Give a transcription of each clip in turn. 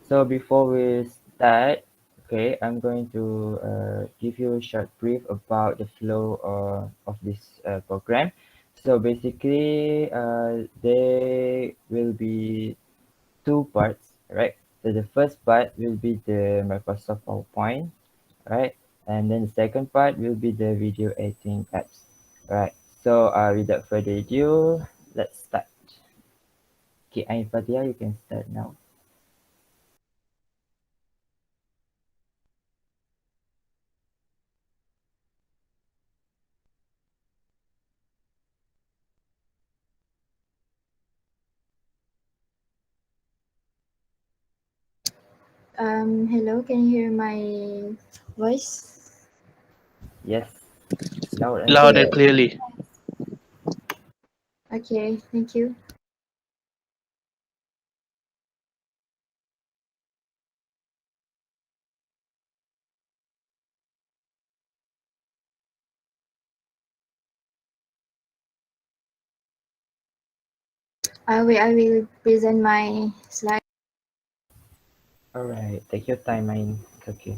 So before we start, okay, I'm going to give you a short brief about the flow of this program. So basically, there will be two parts, right? So the first part will be the Microsoft PowerPoint, right? And then the second part will be the video editing apps, right? So without further ado, let's start. Okay, I'm Fatia, you can start now. Hello, can you hear my voice? Yes, loud and Loud Okay, and clear. clearly. okay, thank you. Wait, I will present my slide. Alright, take your time, mine. It's okay.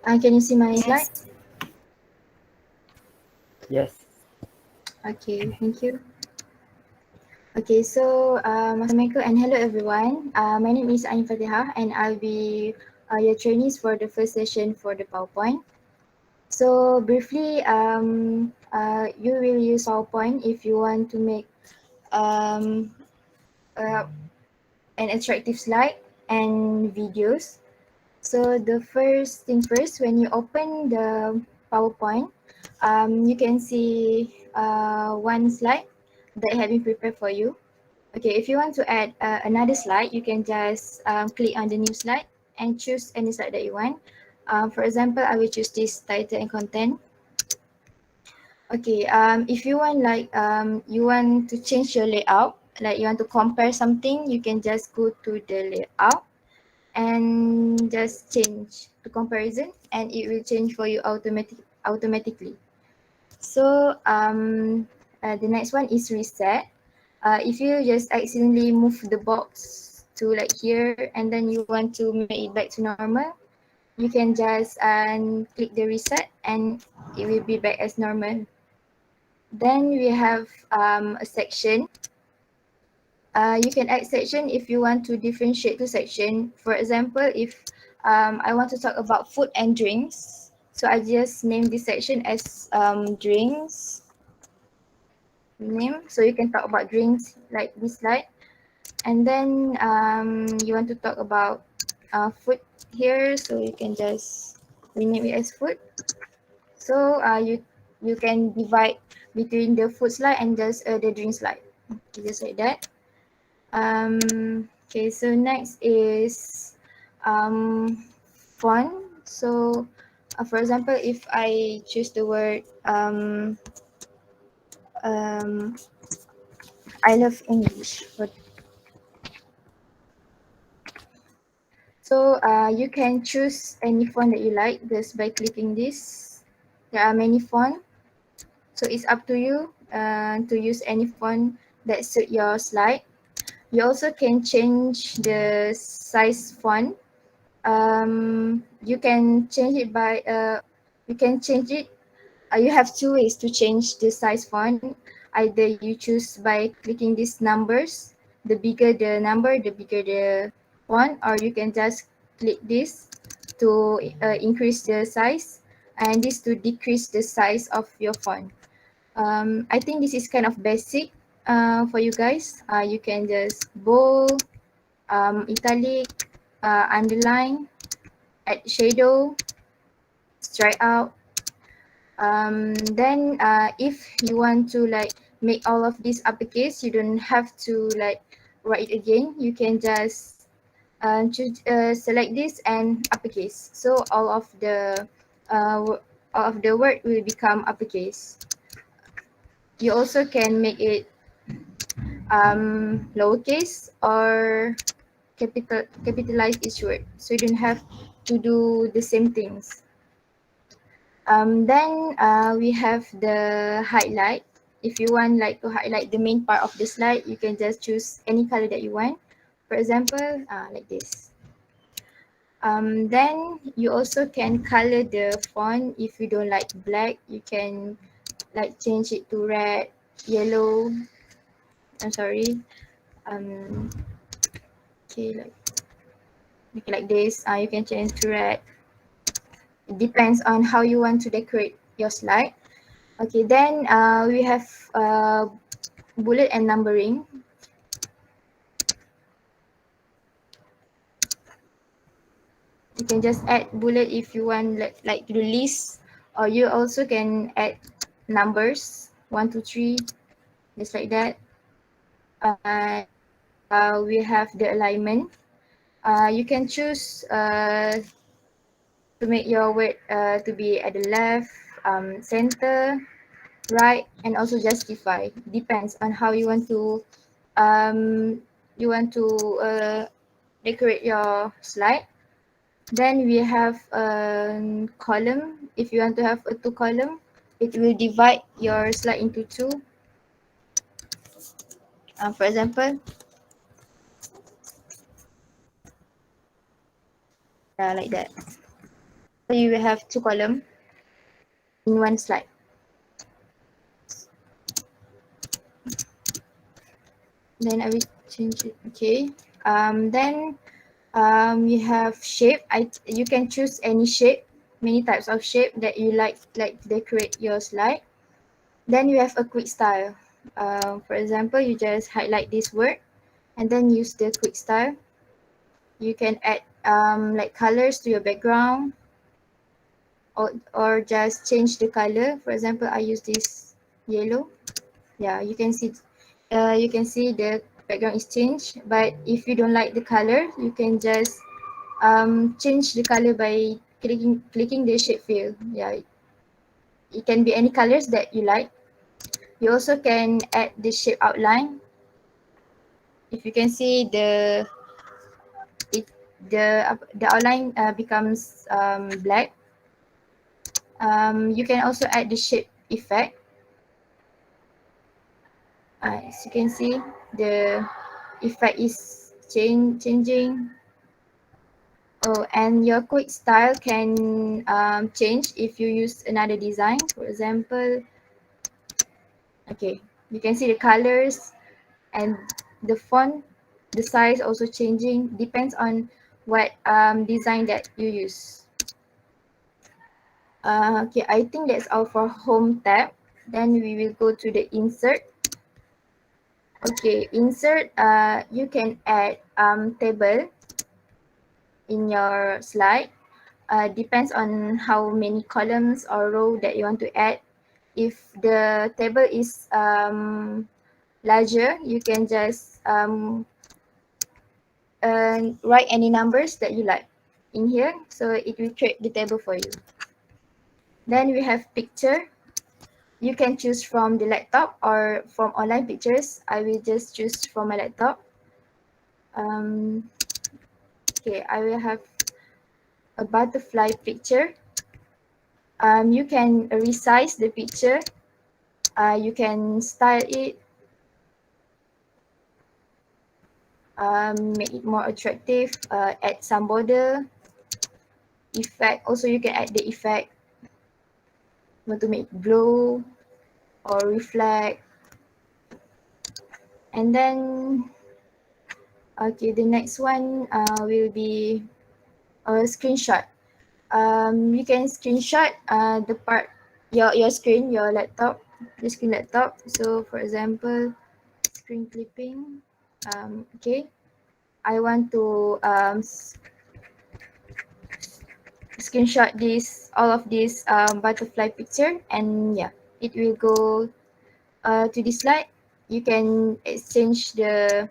Can you see my slide? Yes, Okay, thank you. Okay, so Master Michael and hello everyone. My name is Ain Fatiha and I'll be your trainees for the first session for the PowerPoint. So briefly, you will use PowerPoint if you want to make um, uh, an attractive slide and videos. So the first thing first, when you open the PowerPoint, you can see one slide that have been prepared for you. Okay, if you want to add another slide, you can just click on the new slide and choose any slide that you want. For example, I will choose this title and content. Okay, if you want you want to change your layout, like you want to compare something, you can just go to the layout and just change to comparison and it will change for you automatically. So the next one is reset. If you just accidentally move the box to like here and then you want to make it back to normal, you can just click the reset and it will be back as normal. Then we have a section. You can add section if you want to differentiate two section. For example, if I want to talk about food and drinks, so I just name this section as drinks name. So you can talk about drinks like this slide. And then you want to talk about food here, so you can just rename it as food. So you can divide between the food slide and just the drink slide. Okay, just like that. Okay, so next is font. So for example, if I choose the word um, I love English. So you can choose any font that you like just by clicking this. There are many fonts, so it's up to you to use any font that suit your slide. You also can change the size font. You can change it by you can change it. You have two ways to change the size font. Either you choose by clicking these numbers. The bigger the number, the bigger the font, or you can just click this to increase the size and this to decrease the size of your font. I think this is kind of basic for you guys. You can just bold, italic, underline, add shadow, strike out. Then if you want to like make all of these uppercase, you don't have to like write it again. You can just select this and uppercase. So uh, all of the word will become uppercase. You also can make it lowercase or capitalize each word. So you don't have to do the same things. Then we have the highlight. If you want like to highlight the main part of the slide, you can just choose any color that you want. For example, like this. Then you also can color the font. If you don't like black, you can like change it to red, yellow. I'm sorry. Um, okay, like this. You can change to red. It depends on how you want to decorate your slide. Okay, then we have bullet and numbering. You can just add bullet if you want like to do list, or you also can add numbers 1, 2, 3, just like that. We have the alignment. You can choose to make your word to be at the left, center, right, and also justify. Depends on how um, you want to decorate your slide. Then we have a column. If you want to have a 2 column, it will divide your slide into 2. For example, like that. So you will have 2 column in one slide. Then I will change it. Okay. Then you have shape. You can choose any shape, many types of shape that you like to decorate your slide. Then you have a quick style. For example, you just highlight this word and then use the quick style. You can add like colors to your background, or just change the color. For example, I use this yellow. Yeah, you can see the background is changed. But if you don't like the color, you can just change the color by clicking the shape fill. Yeah, it can be any colors that you like. You also can add the shape outline. If you can see it the outline becomes black. You can also add the shape effect. As you can see, the effect is changing. Oh, and your quick style can change if you use another design. For example, okay, you can see the colors and the font, the size also changing. Depends on what design that you use. Okay, I think that's all for home tab. Then we will go to the insert. Okay, insert, you can add table in your slide. Depends on how many columns or row that you want to add. If the table is larger, you can just write any numbers that you like in here, so it will create the table for you. Then we have picture. You can choose from the laptop or from online pictures. I will just choose from my laptop. Okay, I will have a butterfly picture. You can resize the picture. You can style it, make it more attractive, add some border, effect. Also, you can add the effect. Want to make it glow or reflect. And then, okay, the next one will be a screenshot. You can screenshot the part, your screen, your laptop, the screen laptop. So for example, screen clipping. Okay, I want to screenshot all of this butterfly picture, and yeah, it will go to this slide, you can exchange the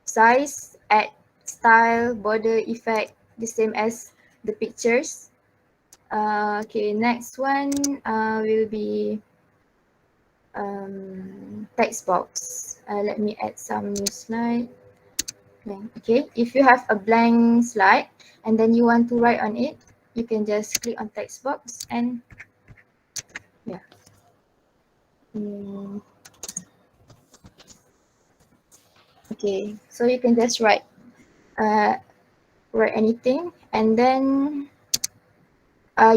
size, add style, border, effect, the same as the pictures. Okay, next one will be text box. Let me add some new slide. Blank. Okay, if you have a blank slide and then you want to write on it, you can just click on text box and yeah. Mm, okay, so you can just uh, write anything, and then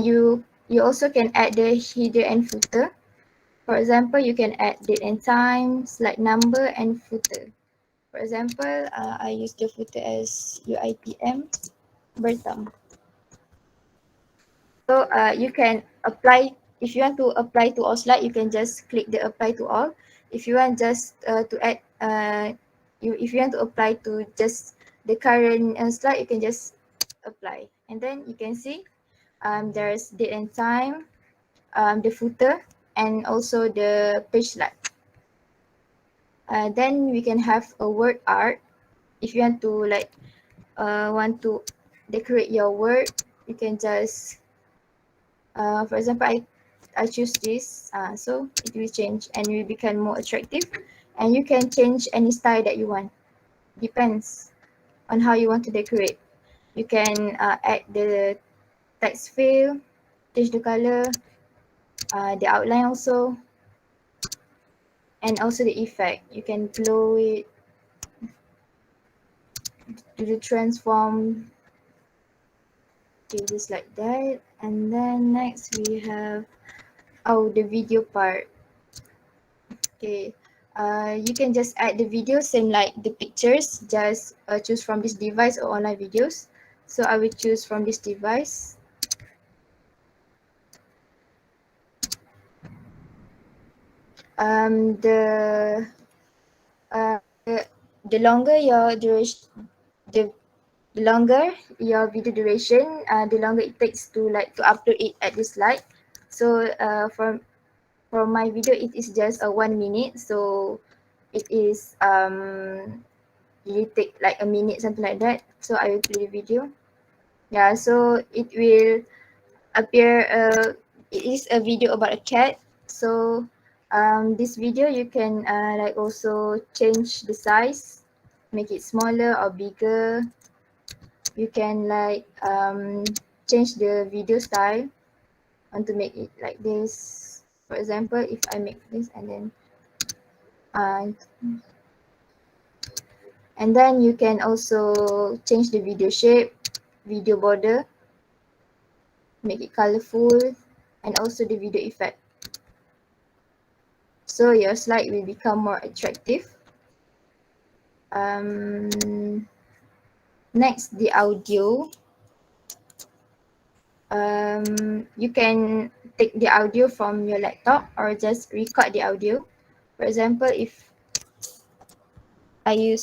you also can add the header and footer. For example, you can add date and time, slide number, and footer. For example, I use the footer as UIPM Bertam. So you can apply, if you want to apply to all slide, you can just click the apply to all. If you want just to add, if you want to apply to just the current slide, you can just apply. And then you can see there's date and time, the footer, and also the page slide. Then we can have a word art. If you want to want to decorate your word, you can just for example, I choose this, so it will change and will become more attractive. And you can change any style that you want. Depends on how you want to decorate. You can add the text fill, change the color, the outline also, and also the effect. You can blow it, do the transform, okay, just like that. And then next we have the video part. Okay, you can just add the video same like the pictures, just choose from this device or online videos. So I will choose from this device. The uh, the longer your duration, the the longer your video duration, the longer it takes to to upload it at this slide. So for my video, it is just a 1 minute. So it is really take like a minute, something like that. So I will play the video. Yeah, so it will appear. It is a video about a cat. So this video you can also change the size, make it smaller or bigger. You can change the video style. Want to make it like this. For example, if I make this uh, and then you can also change the video shape, video border, make it colorful, and also the video effect. So your slide will become more attractive. Next, the audio. You can take the audio from your laptop or just record the audio. For example, if I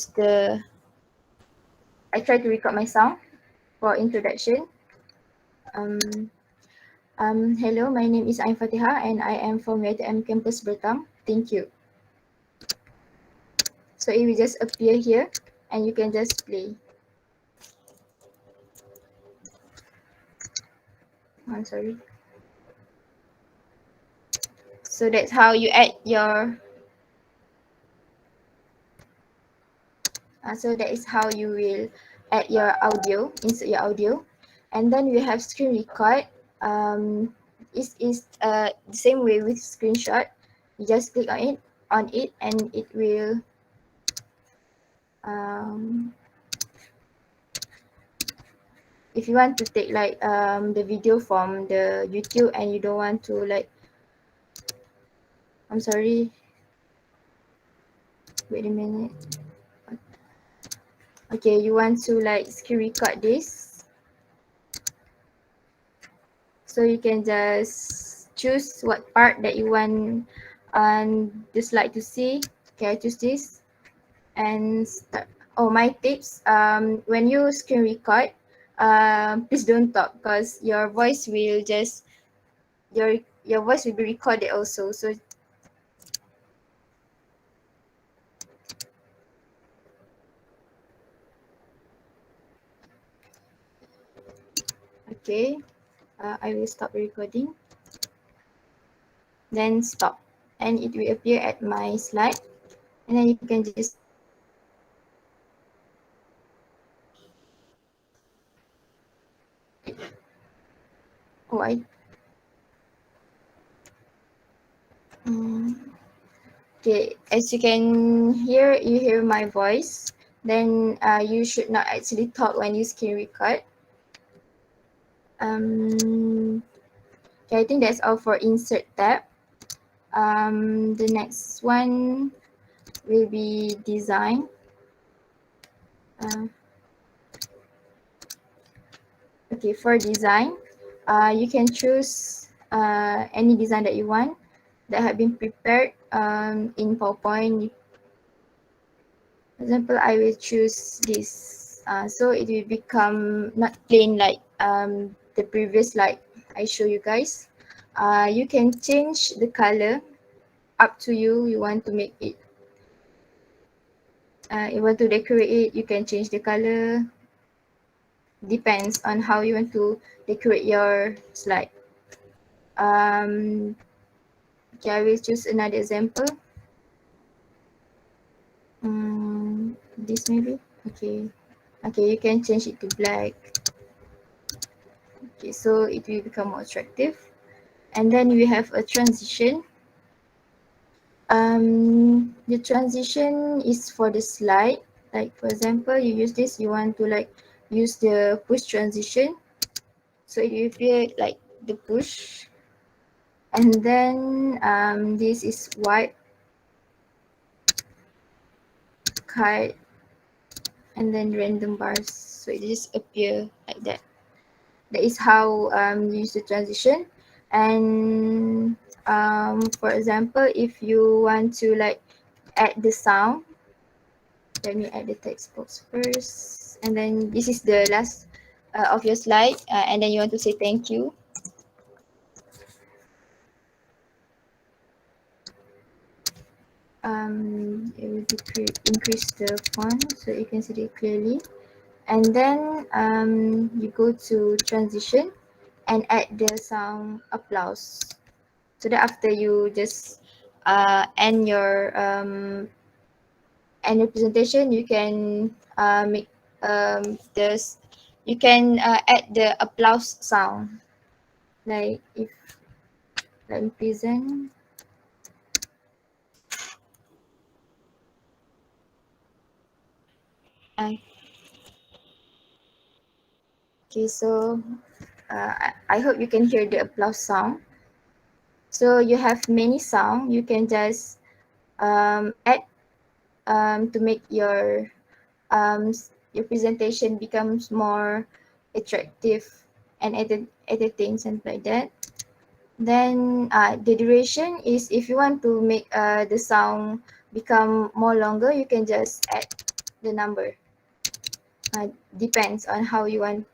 try to record my sound for introduction. Hello, my name is Ain Fatiha and I am from UiTM Campus Bertam. Thank you. So it will just appear here and you can just play. I'm sorry. So that's how you add your so that is how you will add your audio, insert your audio. And then we have screen record. Is the same way with screenshot. You just click on it and it will if you want to take the video from the YouTube and you don't want to I'm sorry, wait a minute. Okay, you want to screen record this, so you can just choose what part that you want the slide to see. Okay, I choose this and start. Oh, my tips, when you screen record, please don't talk because your voice will just your voice will be recorded also. So Okay, I will stop recording, then stop, and it will appear at my slide, and then you can just white. Okay, as you can hear, you hear my voice. Then you should not actually talk when you screen record. Okay, I think that's all for insert tab. The next one will be design. Uh, okay, for design, you can choose any design that you want that have been prepared in PowerPoint. For example, I will choose this. So it will become not plain like the previous slide I show you guys. You can change the color up to you. You want to make it, you want to decorate it, you can change the color. Depends on how you want to decorate your slide. Okay, I will choose another example. This maybe. Okay. Okay, you can change it to black. Okay, so it will become more attractive. And then we have a transition. The transition is for the slide. Like for example, you use this, you want to like use the push transition. So it will appear like the push. And then this is white card and then random bars. So it just appear like that. That is how you use the transition. And for example, if you want to like add the sound, let me add the text box first, and then this is the last of your slide, and then you want to say thank you. It will increase the font so you can see it clearly, and then you go to transition and add the sound applause. So that after you just end your presentation, you can make this. You can add the applause sound. Like if let me present. Uh, okay, so I hope you can hear the applause sound. So you have many sound. You can just add to make your presentation becomes more attractive and editing something like that. Then the duration is if you want to make the sound become more longer, you can just add the number. Depends on how you want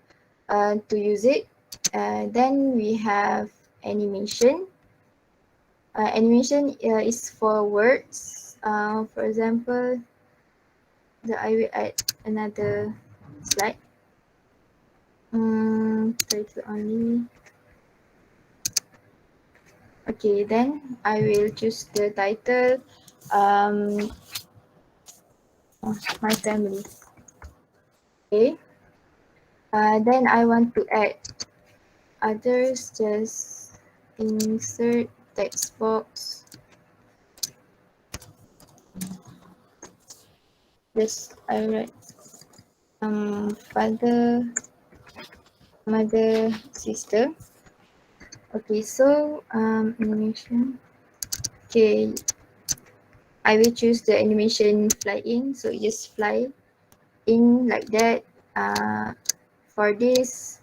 to use it. Then we have animation. Animation is for words. For example, I will add another slide. Title only. Okay, then I will choose the title. Um, my family. Okay. Then I want to add others. Just insert text box. Just I write father, mother, sister. Okay, so animation. Okay, I will choose the animation fly in. So you just fly in like that. For this,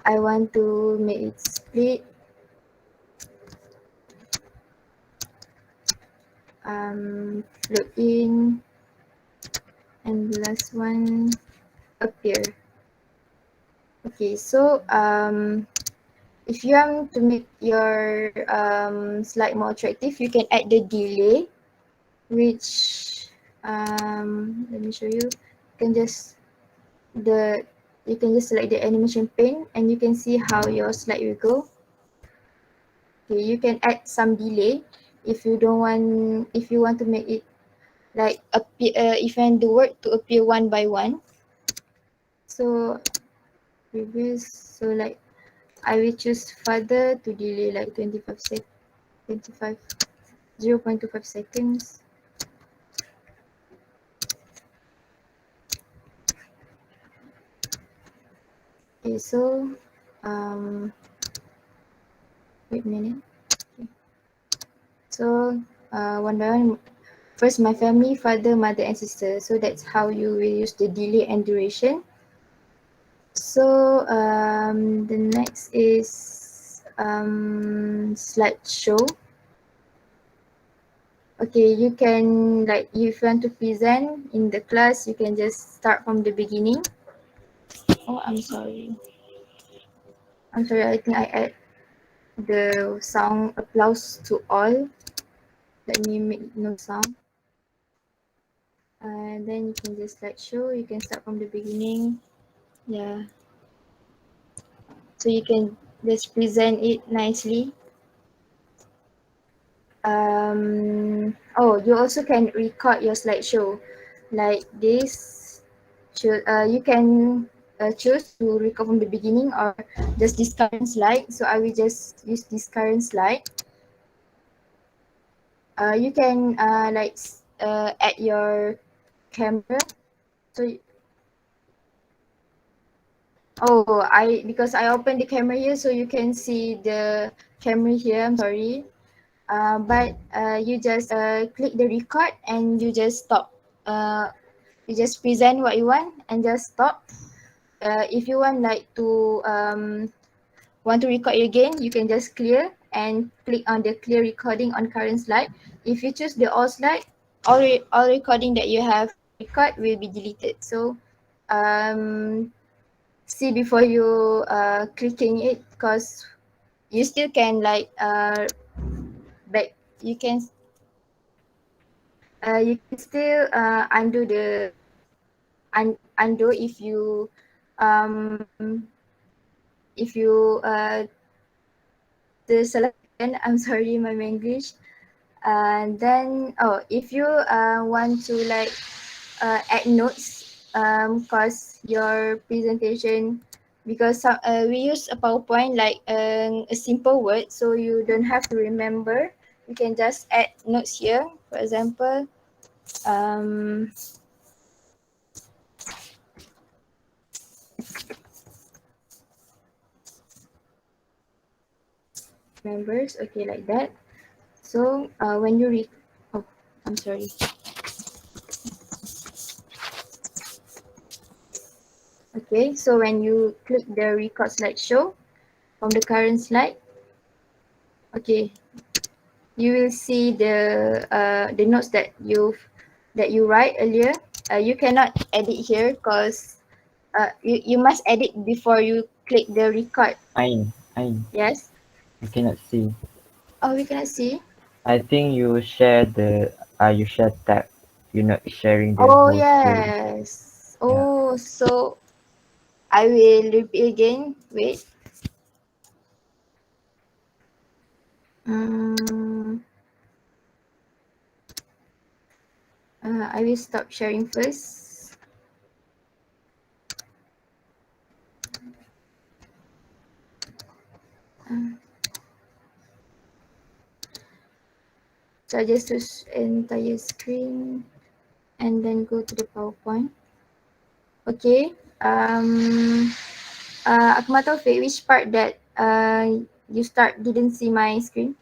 I want to make it split. Float in, and the last one appear. Okay, so if you want to make your slide more attractive, you can add the delay, which let me show you. You can just the You can just select the animation pane and you can see how your slide will go. Okay, you can add some delay if you don't want, if you want to make it like appear, if you want the word to appear one by one. So previous, so like I will choose further to delay like 25 0.25 seconds. Okay, so um wait a minute. Okay. So one by one. First, my family, father, mother, and sister. So that's how you will use the delay and duration. So the next is slideshow. Okay, you can like if you want to present in the class, you can just start from the beginning. Oh, I'm sorry. I'm sorry. I think I add the sound applause to all. Let me make no sound. And then you can just slideshow. You can start from the beginning. Yeah. So you can just present it nicely. Oh, you also can record your slideshow like this. You can choose to record from the beginning or just this current slide. So I will just use this current slide. You can add your camera. So because I opened the camera here, so you can see the camera here. I'm sorry. But you just click the record and you just stop. You just present what you want and just stop. If you want want to record it again, you can just clear and click on the clear recording on current slide. If you choose the all slide, all recording that you have record will be deleted. So um, see before you clicking it, because you still can back you can you can still undo the undo um if you the selection. I'm sorry, my English. And then if you want to add notes, cause your presentation, because we use a PowerPoint like a simple word, so you don't have to remember. You can just add notes here. For example, um, members. Okay, like that. So when you oh, I'm sorry. Okay, so when you click the record slideshow from the current slide, okay, you will see the notes that you write earlier. You cannot edit here because you must edit before you click the record. I Yes. I cannot see. Oh, we cannot see. I think you share tab. You're not sharing the Oh whole screen. yes. Yeah. Oh, so I will repeat again. Wait. Um, I will stop sharing first. Uh, so I just choose entire screen and then go to the PowerPoint. Okay. Akmal Taufik, which part that you start didn't see my screen?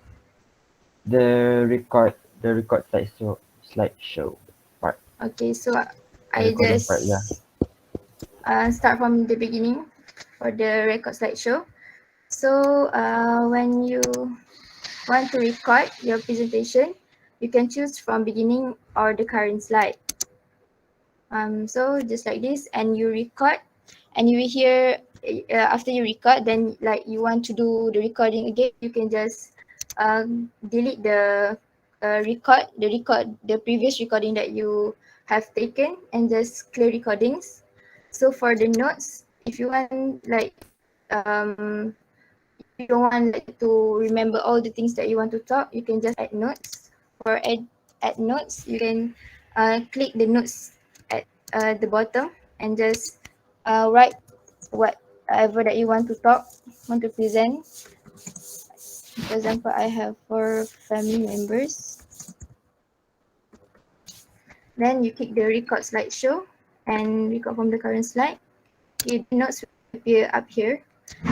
The record the record slideshow part. Okay, so The I recording part, yeah. just start from the beginning for the record slideshow. So when you want to record your presentation, you can choose from beginning or the current slide. So just like this, and you record, and you will hear after you record, then like you want to do the recording again, you can just delete the previous recording that you have taken and just clear recordings. So for the notes, if you want like you don't want like to remember all the things that you want to talk, you can just add notes. For add notes, you can click the notes at the bottom and just write whatever that you want to talk, want to present. For example, I have 4 family members. Then you click the record slideshow and record from the current slide. Okay, the notes will appear up here.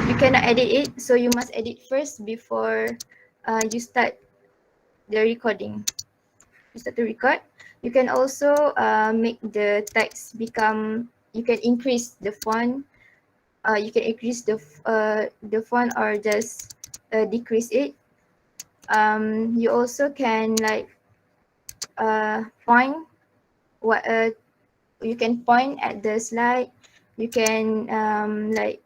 You cannot edit it, so you must edit first before you start the recording. You start to record. You can also make the text become. You can increase the font. You can increase the font or just decrease it. You also can like point what you can point at the slide. You can like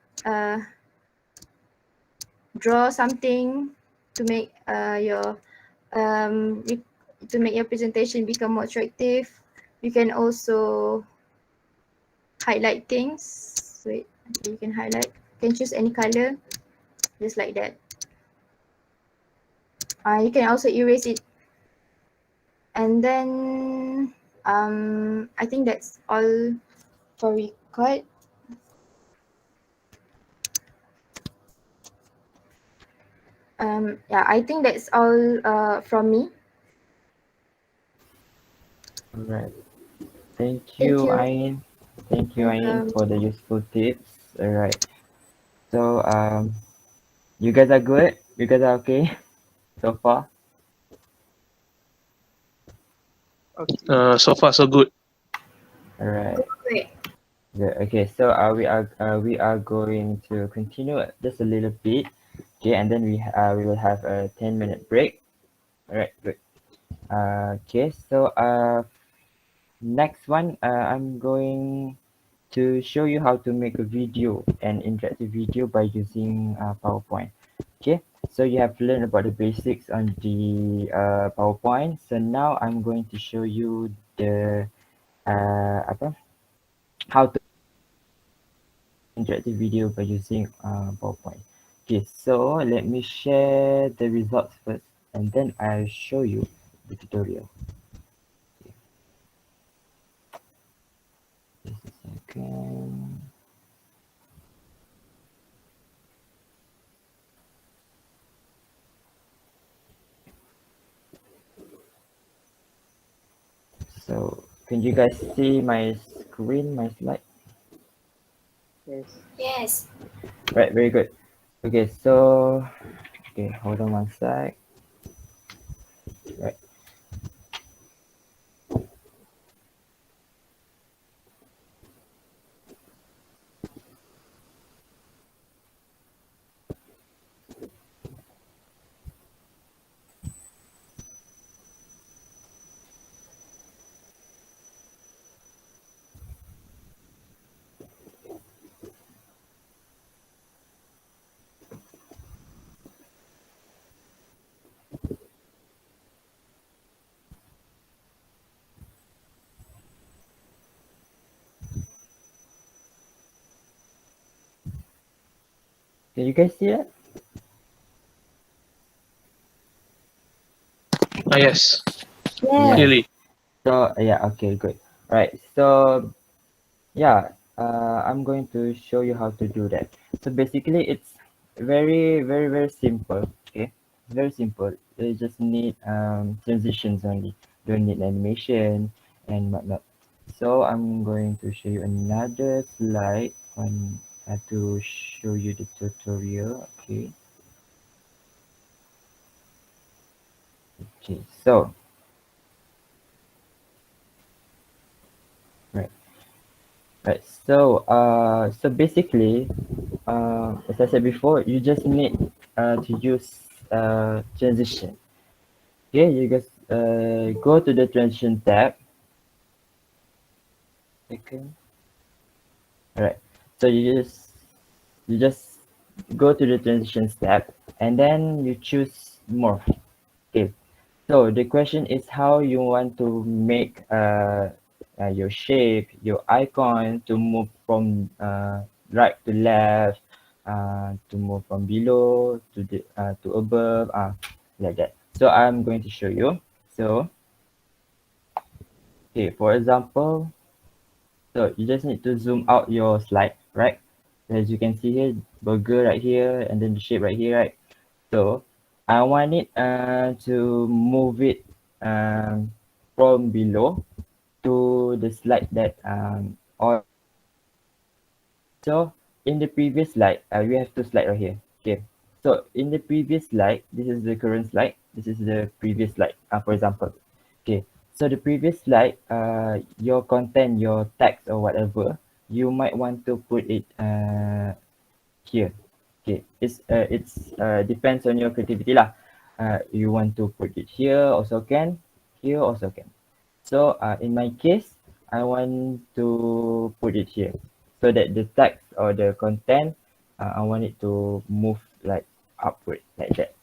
draw something to make um, to make your presentation become more attractive. You can also highlight things. Wait, okay, you can highlight. You can choose any color, just like that. You can also erase it, and then I think that's all for record. Yeah, I think that's all from me. Alright. Thank Thank you, you. Ain. Thank you, Ain, Welcome. for the useful tips. Alright. So, you guys are good? You guys are okay so far? So far so good. Alright. Great. Yeah, okay, so we are going to continue just a little bit. Okay, and then we will have a 10-minute break. Alright, good. Okay, so next one, I'm going to show you how to make a video, an interactive video by using PowerPoint. Okay, so you have learned about the basics on the PowerPoint. So now I'm going to show you the apa, how to interactive video by using PowerPoint. Okay, so let me share the results first, and then I'll show you the tutorial. Just a second. So can you guys see my screen, my slide? Yes. Yes. Right, very good. Okay, so okay, hold on one sec. Right. Can you guys see that? Yes. Yeah. Yeah. Clearly. So yeah, okay, good. Right. So yeah, I'm going to show you how to do that. So basically, it's very simple. Okay, very simple. You just need transitions only. Don't need animation and whatnot. So I'm going to show you another slide on how to show you the tutorial. Okay. Okay. So right. Right. So so basically, as I said before, you just need to use transition. Okay, you guys go to the transition tab. Okay. Alright. So you just go to the transitions tab and then you choose more. Okay. So the question is how you want to make your shape, your icon to move from right to left, to move from below to the to above, like that. So I'm going to show you. So okay, for example, so you just need to zoom out your slide, right? As you can see here, burger right here, and then the shape right here, right? So I want it to move it from below to the slide that or so in the previous slide, we have two slide right here. Okay. So in the previous slide, this is the current slide. This is the previous slide. For example. Okay. So the previous slide, your content, your text or whatever, you might want to put it here. Okay. It's depends on your creativity lah. You want to put it here also can, here also can. So in my case, I want to put it here so that the text or the content, I want it to move like upward like that.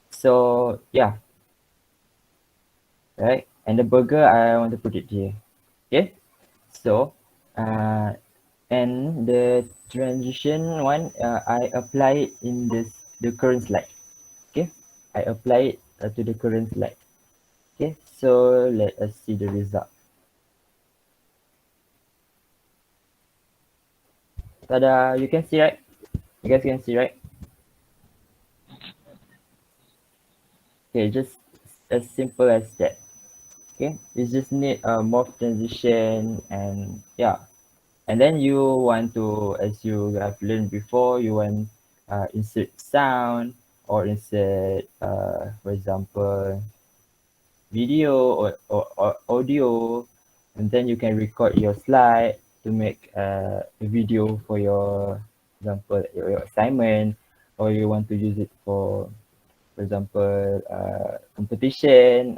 So yeah, right. And the burger, I want to put it here. Okay. So uh, and the transition one, I apply it in the current slide. Okay. I apply it to the current slide. Okay. So let us see the result. Tada! You can see, right? You guys can see, right? Okay, just as simple as that. Okay, you just need a morph transition, and yeah, and then you want to, as you have learned before, you want insert sound or insert, for example, video or audio, and then you can record your slide to make a video for your example your assignment, or you want to use it for example, competition,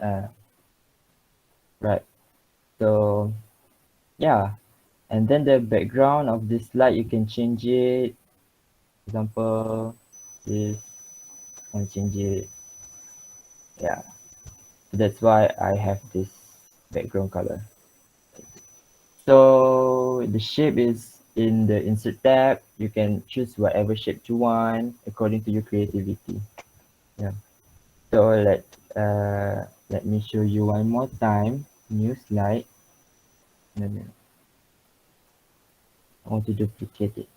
right? So yeah, and then the background of this slide, you can change it. For example, this, and change it. Yeah, so that's why I have this background color. So the shape is in the insert tab. You can choose whatever shape you want according to your creativity. Yeah. So let me show you one more time. New slide. No, no, I want to duplicate it.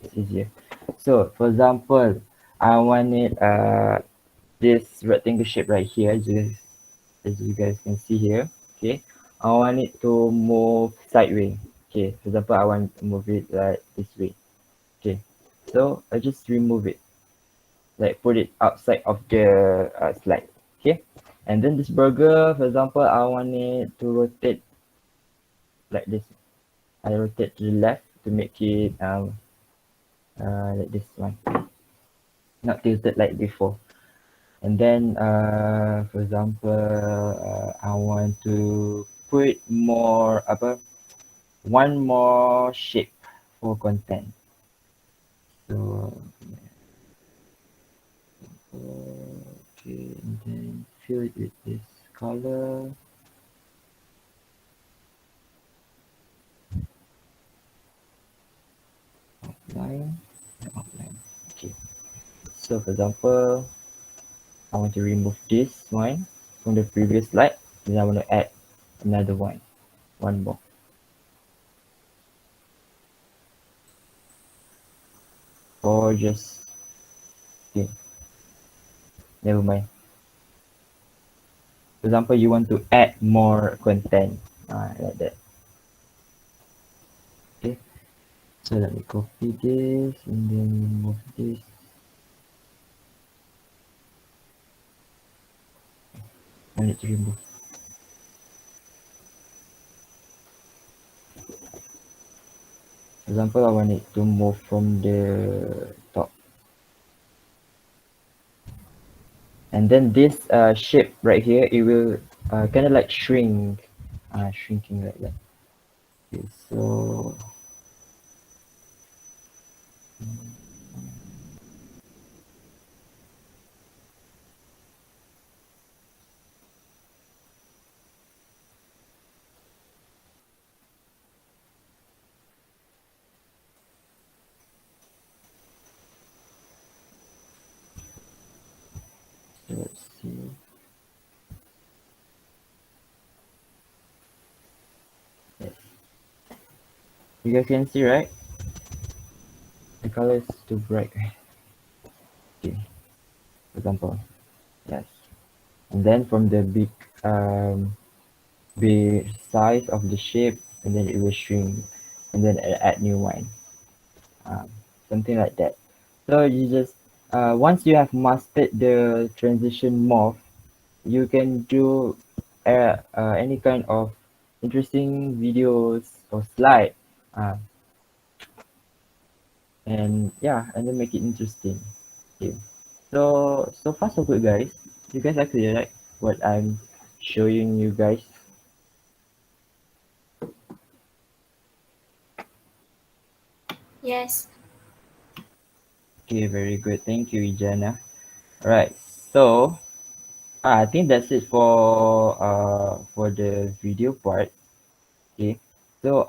It's easier. So for example, I want it this rectangle shape right here, as you guys can see here. Okay. I want it to move sideways. Okay. For example, I want to move it like this way. Okay. So I just remove it. Like put it outside of the slide. Okay. And then this burger, for example, I want it to rotate like this. I rotate to the left to make it like this one, not tilted like before. And then for example, I want to put more one more shape for content. So okay, and then fill it with this color. Outline. Outline. Okay. So for example, I want to remove this one from the previous slide. Then I want to add another one more. Or just, okay, never mind. For example, you want to add more content, like that. Okay, so let me copy this and then remove this. I need to remove. For example, I want it to move from the top. And then this shape right here, it will kind of like shrinking like that. Okay, so You guys can see, right? The color is too bright. Okay, for example, yes. And then from the big size of the shape, and then it will shrink, and then add new one, um, something like that. So you just once you have mastered the transition morph, you can do any kind of interesting videos or slide, uh, and yeah, and then make it interesting. Okay. So far so good, guys. You guys actually like what I'm showing you guys. Yes. Okay, very good. Thank you, Ijana. Alright, so I think that's it for the video part. Okay. So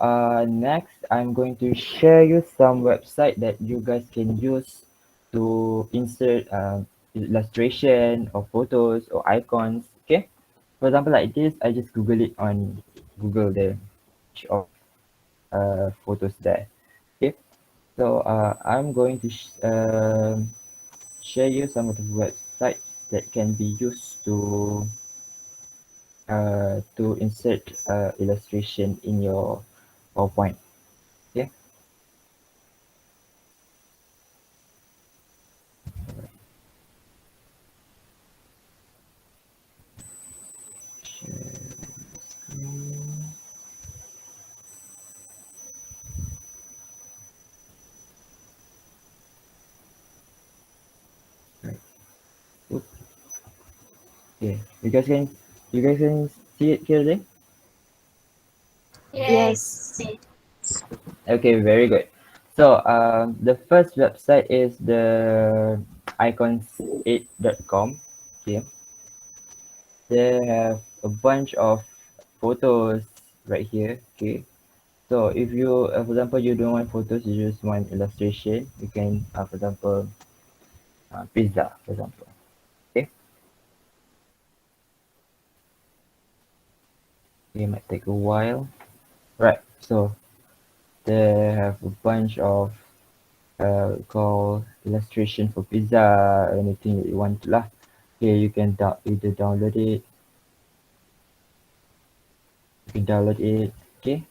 next I'm going to share you some website that you guys can use to insert illustration or photos or icons. Okay. For example, like this, I just Google it on Google the of photos there. Okay. So I'm going to share you some of the websites that can be used to insert illustration in your PowerPoint. Okay. Share screen. Right. Oop. Okay. You guys can see it clearly? Yes. Okay, very good. So the first website is the icons8.com. Okay. They have a bunch of photos right here. Okay. So if you, for example, you don't want photos, you just want illustration, you can, for example, pizza, for example. Okay. It might take a while. Right. So they have a bunch of called illustration for pizza, anything that you want lah. Okay, you can either download it, okay,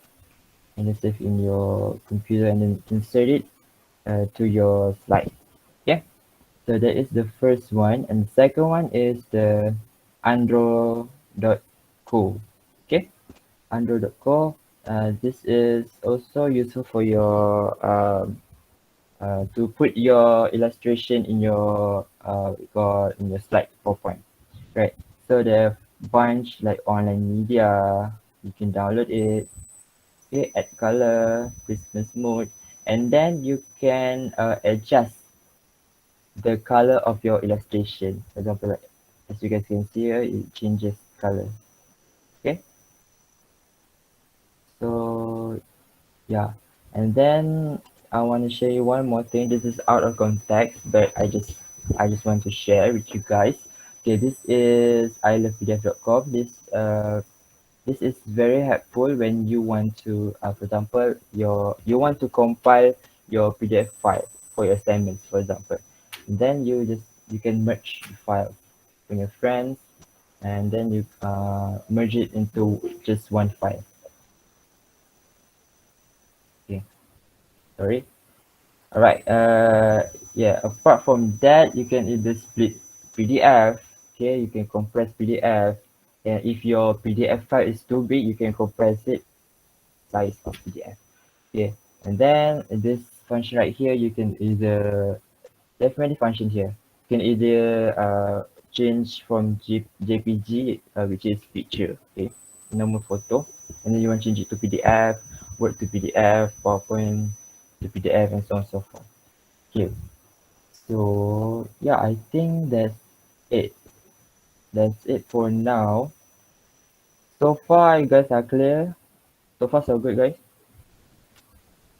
and then save in your computer and then insert it to your slide. Yeah, so that is the first one, and the second one is the andro.co. Okay, andro.co. This is also useful for your to put your illustration in your in your slide PowerPoint, right? So there are bunch like online media, you can download it, okay, add color, Christmas mode, and then you can adjust the color of your illustration. For example, like, as you guys can see here, it changes color. Okay, so yeah, and then I want to show you one more thing. This is out of context, but I just want to share with you guys. Okay, this is Islepdf.com. This is very helpful when you want to, for example, you want to compile your PDF file for your assignments, for example. And then you can merge the file from your friends, and then you merge it into just one file. Okay, sorry. All right. Yeah. Apart from that, you can either split PDF. Okay, you can compress PDF. And if your PDF file is too big, you can compress it size of PDF. Okay. And then this function right here, you can either there's many functions here. You can either change from JPG, which is picture. Okay, normal photo, and then you want to change it to PDF, Word to PDF, PowerPoint to PDF, and so on and so forth. Okay. So yeah, I think it. That's it for now. So far, you guys are clear. So far, so good, guys.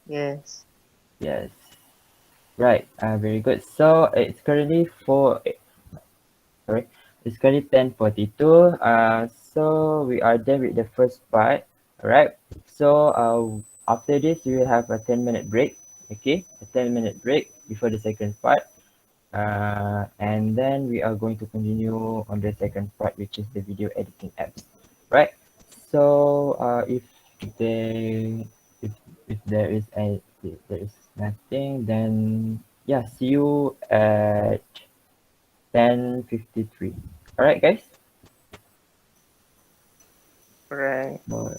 Yes. Yes. Right. Very good. So it's currently sorry, it's currently 10:42. So we are done with the first part. All right. So After this, we will have a 10-minute break. Okay, a 10-minute break before the second part. And then we are going to continue on the second part, which is the video editing apps, right? So if they if there is if there is nothing, then yeah, see you at 10:53. All right, guys. Right. So